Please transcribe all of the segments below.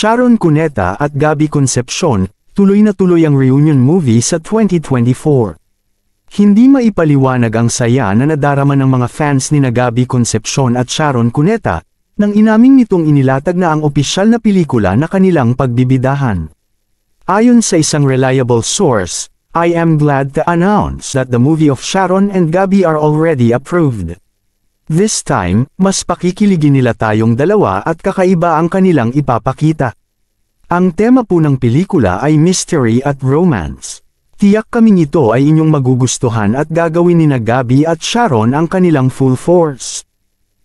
Sharon Cuneta at Gabby Concepcion, tuloy na tuloy ang reunion movie sa 2024. Hindi maipaliwanag ang saya na nadarama ng mga fans ni Gabby Concepcion at Sharon Cuneta, nang inaming nitong inilatag na ang opisyal na pelikula na kanilang pagbibidahan. Ayon sa isang reliable source, I am glad to announce that the movie of Sharon and Gabby are already approved. This time, mas pakikiligin nila tayong dalawa at kakaiba ang kanilang ipapakita. Ang tema po ng pelikula ay mystery at romance. Tiyak kaming ito ay inyong magugustuhan at gagawin ni Gabby at Sharon ang kanilang full force.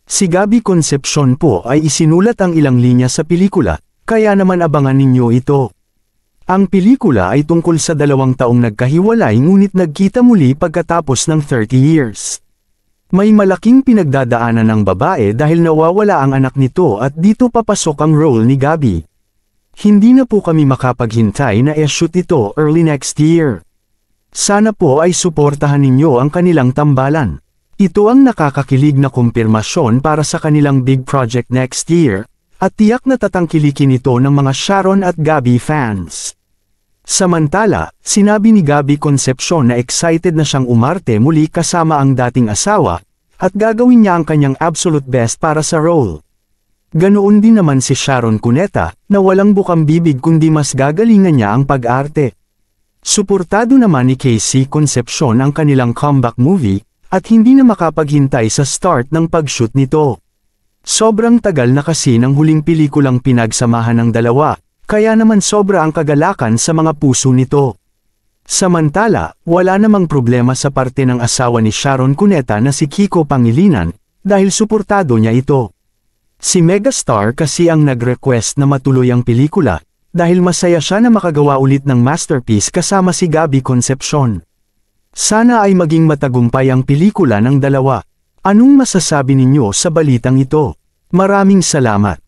Si Gabby Concepcion po ay isinulat ang ilang linya sa pelikula, kaya naman abangan ninyo ito. Ang pelikula ay tungkol sa 2 taong nagkahiwalay ngunit nagkita muli pagkatapos ng 30 years. May malaking pinagdadaanan ng babae dahil nawawala ang anak nito at dito papasok ang role ni Gabby. Hindi na po kami makapaghintay na i-shoot ito early next year. Sana po ay suportahan ninyo ang kanilang tambalan. Ito ang nakakakilig na kumpirmasyon para sa kanilang big project next year, at tiyak na tatangkilikin ito ng mga Sharon at Gabby fans. Samantala, sinabi ni Gabby Concepcion na excited na siyang umarte muli kasama ang dating asawa, at gagawin niya ang kanyang absolute best para sa role. Ganoon din naman si Sharon Cuneta, na walang bukang bibig kundi mas gagalingan niya ang pag-arte. Suportado naman ni Casey Concepcion ang kanilang comeback movie, at hindi na makapaghintay sa start ng pag-shoot nito. Sobrang tagal na kasi ng huling pelikulang pinagsamahan ng dalawa, kaya naman sobra ang kagalakan sa mga puso nito. Samantala, wala namang problema sa parte ng asawa ni Sharon Cuneta na si Kiko Pangilinan, dahil suportado niya ito. Si megastar kasi ang nag-request na matuloy ang pelikula, dahil masaya siya na makagawa ulit ng masterpiece kasama si Gabby Concepcion. Sana ay maging matagumpay ang pelikula ng dalawa. Anong masasabi ninyo sa balitang ito? Maraming salamat.